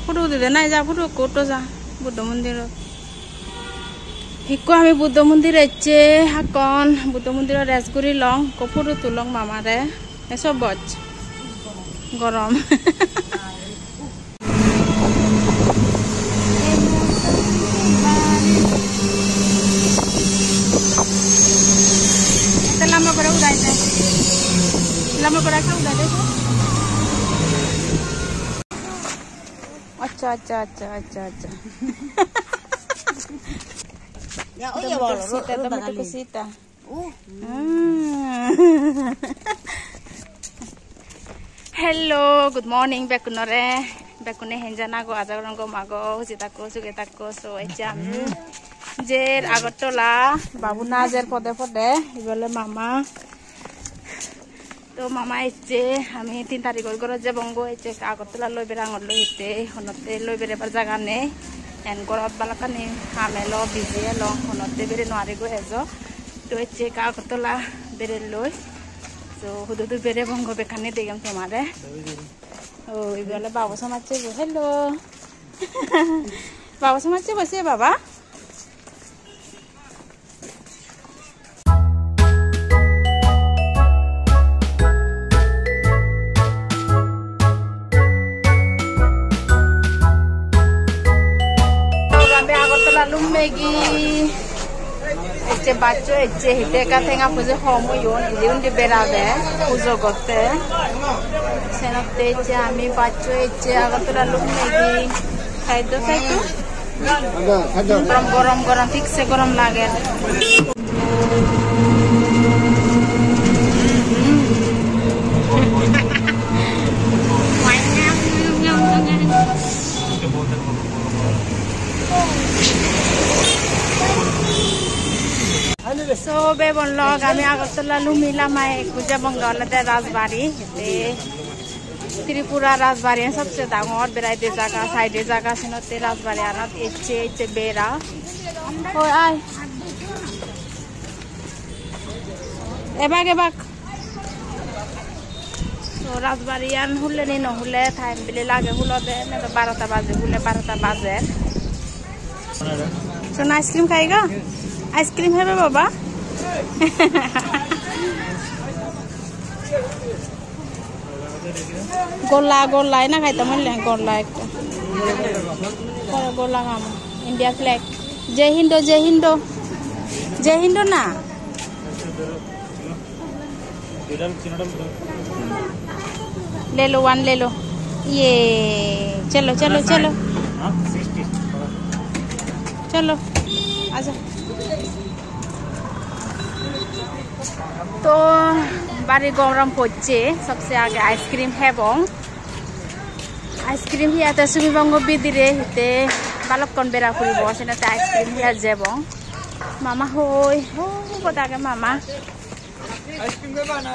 Photo দিতে নাই যা ফটো কোটো যা বুদ্ধ মন্দির হিকো আমি বুদ্ধ মন্দির এসছে হাকন বুদ্ধ মন্দির রেস করি লং কো ফটো তুলং মামারে এসব বচ গরম lama করে উড়াই দেয় lama করে একটা উড়াই দেয় আচ্ছা আচ্ছা আচ্ছা আচ্ছা আচ্ছা ya oh ya bolo kita kusita hello good morning bekunore bekune henjana go ajaron go mago husita ko sugeta ko so ejam jer Agartala বাবু নাজের পদে পদে বলে মামা তো মামা এসছে আমি 3 তারিখের ঘরে যে বঙ্গ এসছে আগরতলা লই বেরাঙর লই হেতে হনতে লই বেরে বার জায়গা নেই এন গরত বালাকানি হামেলো বিজিয়ে ল হনতে বেরে নোয়ারে গো এজো তো এসছে আগরতলা বেরে লই তো হুদুদু বেরে বঙ্গ বেখানে দেগাম তোমারে ও বলে বাবু সমাজছে হ্যালো বাবু সমাজছে বসে বাবা Lumegi ece baco ece hite katenga pujo homo yon iundi berabe pujo gote senote ece ami baco ece agotula lumegi kaido gorom gorom fikse gorom lager So bebon log ami agotla lumila mai puja bangala te rajbari te Tripura rajbari sabse dangor berai de jaga side jaga sinote rajbari anat eche bera oi ai ebak so rajbari an hulle ni no hulle time bile lage hulode ne 12 baje hulle 12 baje so na ice cream खाएगा ice cream है बाबा गोला गोला है ना खाई मन ले गोला एक गोला काम इंडिया फ्लैग जय हिंदो जय हिंदो जय हिंदो ना ले लो वन ले लो ये चलो चलो चलो चलो आजा तो बारी गरम पड़ছে सबसे आगे आइसक्रीम है बंग आइसक्रीम ही आता सुमी बंग बिदिरे हिते बालक कन बेरा फुरी बसने ते आइसक्रीम ही आज बंग मामा होय हो बताके मामा आइसक्रीम के बना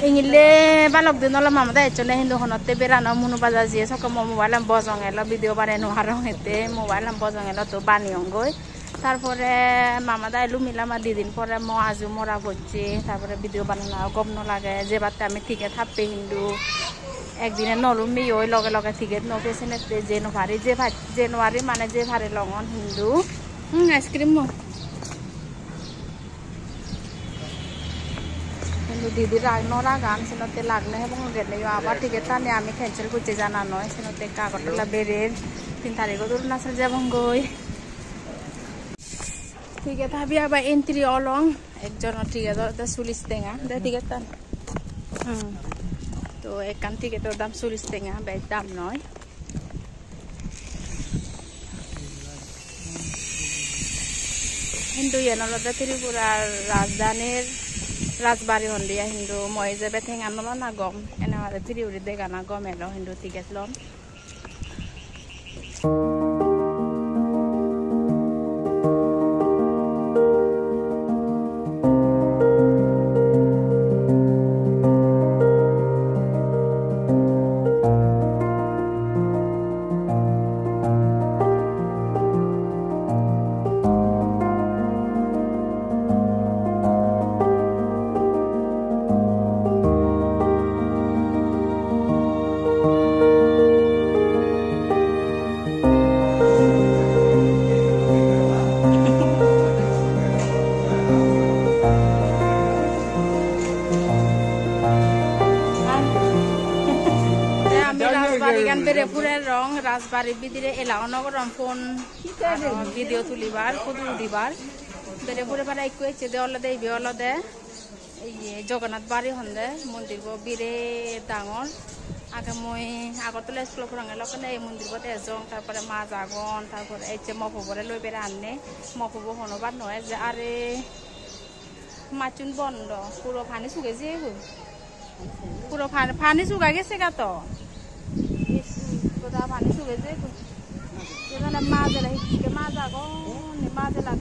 इंगले बालक दिन ल मामा दा चले हिंदू हनते बेरा न मुनु बाजा जे सक मोबाइल में बजंगेला वीडियो बारे न हारो हेते मोबाइल में बजंगेला तो बानियंगय তারপরে মামা দা এলু মিলামা 2 দিন পরে ম আজু মরা হচ্ছে তারপরে ভিডিও বানানো গম ন লাগে যে বাতে আমি ঠিকে থাপে হিন্দু একদিনে নলুমি ওই লগে লগে ঠিকে ন পেছনে জানুয়ারি মানে যে ভারে লগন হিন্দু আইসক্রিম হিন্দু দিদি রাগ নরা গান সিনতে লাগলে এবং গেলে আবার ঠিকে টানে আমি ক্যান্সেল করতে জানা নয় সিনতে কাগটলা বেরের 3 তারিখ অরুণাচল যাবং গই ठीक है तभी अब एंट्री अलong एक जन ठीक है तो 40 टेंगा दे ठीक है तो एक कान ठीक है तो दाम 40 टेंगा बेच दाम नय हिंदू ये नलदा त्रिपुरा राजधानीर राजबाड़ी हंडिया हिंदू মই যে বেথেঙা নল না গম এনে মারে ত্রিপুরি দেগা না গম এলো হিন্দু ঠিক আছে লম gan bere pure rong Rajbari bidire ela onogoram phone video tulibar photo dibar bere pure para ikku eche de olode ibe olode ei Jagannath bari honde mondir bo bire dangor আগে মই আগতলে স্কুল পড়াঙে লকনে এই মন্দির বতে এজং তারপরে মা জাগন তারপরে এইচে মফবরে লই বেরে আননে মফব হনবাদ নয় যে আরে মাচুন বন্ধ পুরো পানি শুকে যে পুরো পানি শুকা গেছে গা তো কোথা পানি শুকে যে এখানে মা জেলা হিচকে মা জাগন মা জেলা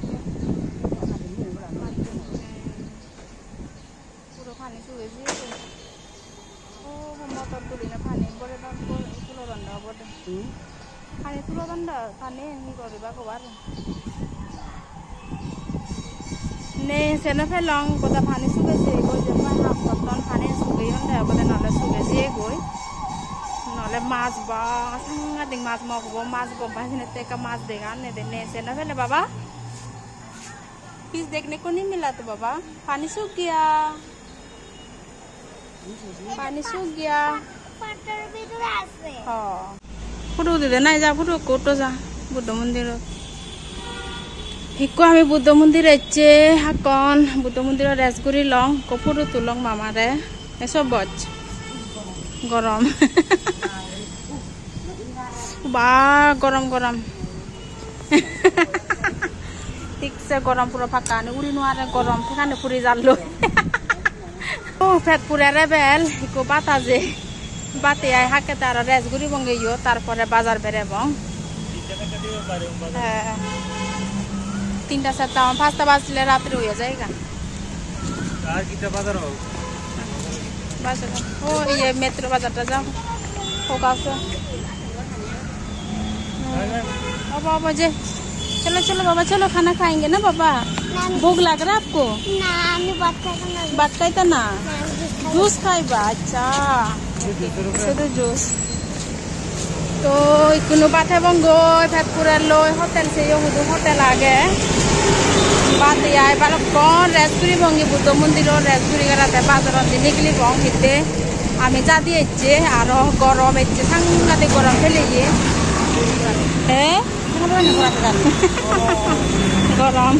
পুরো পানি শুকে যে motor tulina pani bore don tulo danda bode pani tulo danda pani ni kore ba kobar ne sena pelong kota pani suge je go je pa hap ton pani suge yonda bode nole suge je goi nole mas ba sanga ding mas mo ko mas bo ba ne te ka mas dega ne de ne sena pele baba fish देखने को नहीं मिला तो बाबा पानी सूख गया पानी सूख गया पत्थर भी तो ऐसे हां फोटो दे देना जा फोटो कोटो जा बुद्ध मंदिर हिको आमी बुद्ध मंदिर एचे हाकन बुद्ध मंदिर रेसगुरी लंग को फोटो तुलंग मामा रे एसो बच गरम बा गरम गरम ठीक से गरम पूरा फाका ने उड़ी नोआरे गरम फाकाने पुरी जालो Oh, pet pura rebel, iko bata je, bate ay hakke tara resguri bonge yo, tarpore bazar bere bong. 3টা 4টা 5টা বাজলে রাত্রে হয়ে যায়গা। আর কিটা বাজার হবে? বাজার। ও এই মেট্রো বাজারটা যাও। ফোকাস। बाबा मुझे चलो चलो बाबा चलो खाना खाएंगे ना बाबा भूख लग रहा है आपको ना बात खाई ना जूस खाइबा अच्छा शुद्ध जूस तो इकुनो बाथे बंगो फैतपुरा लो होटल से यो हुदु होटल आगे बात याय बालक कौन रेस्टुरी बंगी बुद्ध मंदिर और रेस्टुरी कराते बाजार दिन निकली बंग हिते आमी जा दिएचे आरो गरम एचे सांगाते गरम फेलिए ए गरम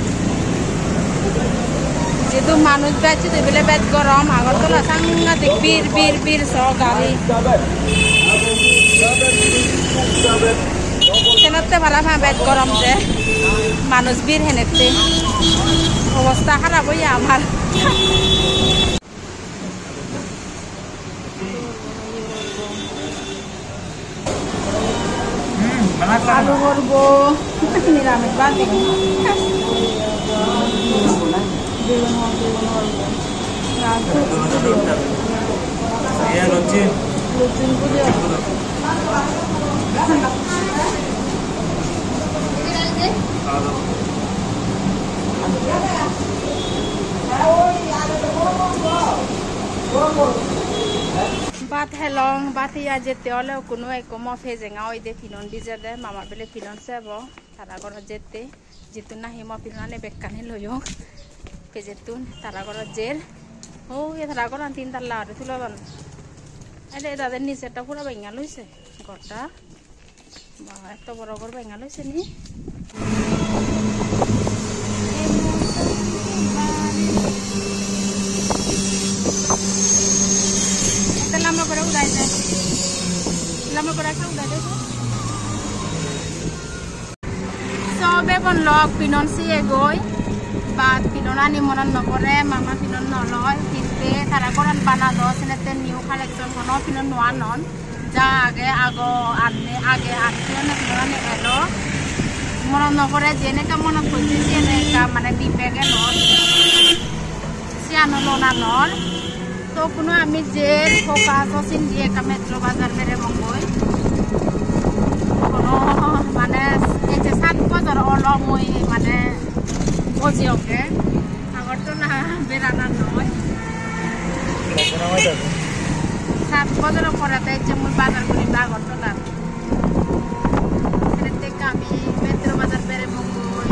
जेतु मानुष बेचे तो बेले बेच गरम आगरतला सांगाते बीर बीर बीर सो गाड़ी तेनते भाला भा बेच गरम जे मानुष बीर हेनेते अवस्था खाराप हइया आमार आलू भरबो निरामिष बाजी बात हेलong बात या जेते ole kuno eko mo fejenga oi de finon bijade mama bele finon sebo tara goro jete jitun nahi mo finane bekkani loyo pejetun tara goro jer o ye tara goro tin talla are tulodon ele dader niche ta pura benga loise gorta ba eto boro gor benga loise ni lama para udah aja lama para kau udah deh so bebon log pinon si egoi bat pinon ani monan nokore mama pinon noloy kinte tara koran banado senete new collection kono pinon noanon ja age ago anne age action pinon ani elo monan nokore jene ka monan kojje jene ka mane dipege non si ano lona non तो कुनो आमी jail focus सिन दिए का metro बाजार मेरे मंगोय कुनो माने एचे 7 बाजार ओलो मोय माने बजियोके आगर तो ना बेराना नय 7 बाजार पराते एचे मोय बाजार करि आगर तो ना एते कामी मेट्रो बाजार मेरे मंगोय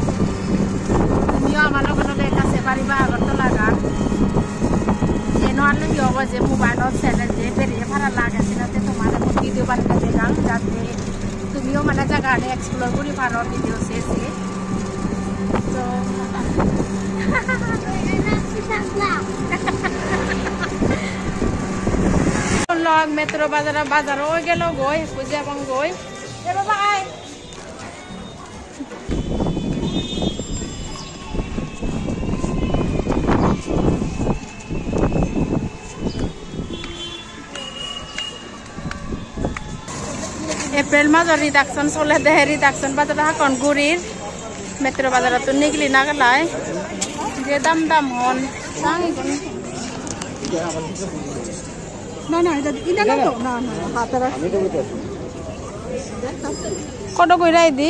तुमिও আমার লগতে কাছে পারিবা आगर तो লাগা no alle yo was a mobile of seller je beri para laga sinate tomare video ban ka degang জায়গাটা এক্সপ্লোর করি পারো ভিডিও শেষে তো লগ মেট্রো বাজার ওই গেল গই পূজা এবং গই এ বাবা আয় এপ্রিল মাসের রিডাকশন চলে দেহে রিডাকশন বাজার হাকন গুড়ির মেট্রো বাজার তো নিগলি না গেলায় যে দাম হন কত কইরাই দি